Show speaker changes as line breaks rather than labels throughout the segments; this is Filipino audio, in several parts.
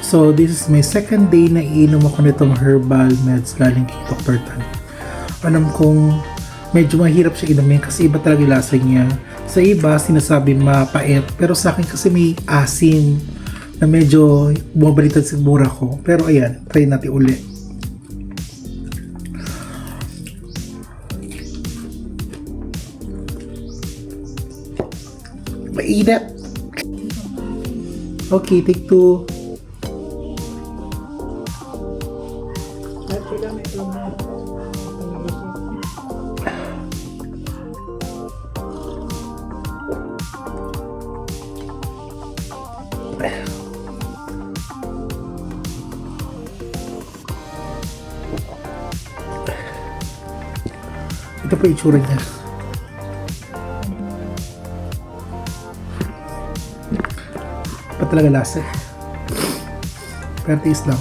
So, this is my second day na iinom ako nitong herbal meds galing kay Dr. Tan. Alam kong medyo mahirap siya inumin kasi iba talaga yung lasa niya. Sa iba, sinasabi mapait. Pero sa akin kasi may asim na medyo bumabaliktad sa mura ko. Pero ayan, try natin uli. Mainit! Okay, take 2. Ito pa yung itsura niya. Pa talaga lasa eh. Pero taste lang.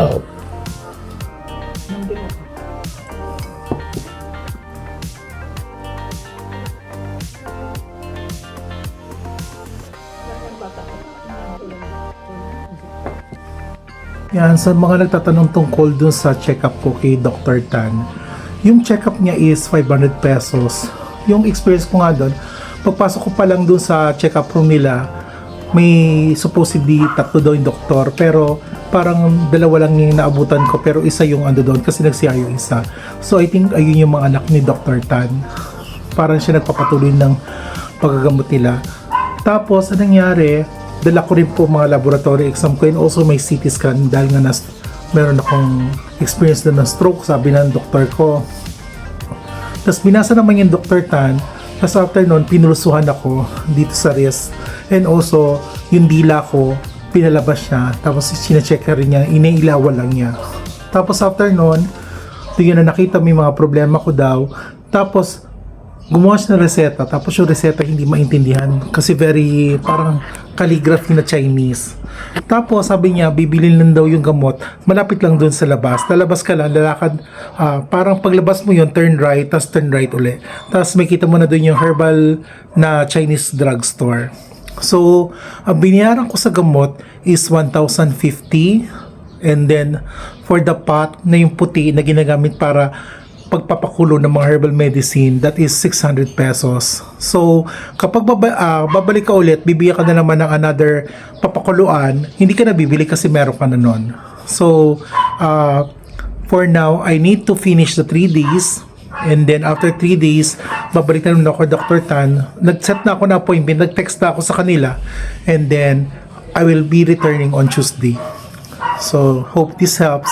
Oh. Yan, sa mga nagtatanong tungkol dun sa check-up ko kay Dr. Tan, yung check-up niya is 500 pesos. Yung experience ko nga dun, pagpasok ko pa lang dun sa check-up room nila, may supposedly 3 daw yung doktor, pero parang 2 lang yung naabutan ko, pero isa yung ando doon kasi nagsiya yung isa. So I think ayun yung mga anak ni Dr. Tan. Parang siya nagpapatuloy ng paggagamot nila. Tapos, anong nangyari? Dala ko rin po mga laboratory exam ko and also may CT scan dahil nga meron akong experience na ng stroke, sabi ng doktor ko. Tapos binasa naman yung Dr. Tan. Tapos after nun, pinulusuhan ako dito sa wrist. And also, yung dila ko, pinalabas niya. Tapos sinacheck rin niya, inailawan lang niya. Tapos after nun, tingin na nakita may mga problema ko daw. Tapos, gumawa siya ng reseta. Tapos yung reseta hindi maintindihan. Kasi very, parang calligraphy na Chinese. Tapos sabi niya, bibilin lang daw yung gamot. Malapit lang doon sa labas. Lalabas ka lang, lalakad. Parang paglabas mo yun, turn right, tapos turn right uli. Tapos may kita mo na doon yung herbal na Chinese drugstore. So, ang binayaran ko sa gamot is 1,050. And then, for the pot na yung puti na ginagamit para pagpapakulo ng mga herbal medicine, that is 600 pesos. So, kapag babalik ka ulit, bibigyan ka na naman ng another papakuluan, hindi ka na bibili kasi meron ka na nun. So, for now, I need to finish the 3 days. And then, after 3 days, babalik na naman ako Dr. Tan. Nag-set na ako na appointment, nag-text na ako sa kanila. And then, I will be returning on Tuesday. So, hope this helps.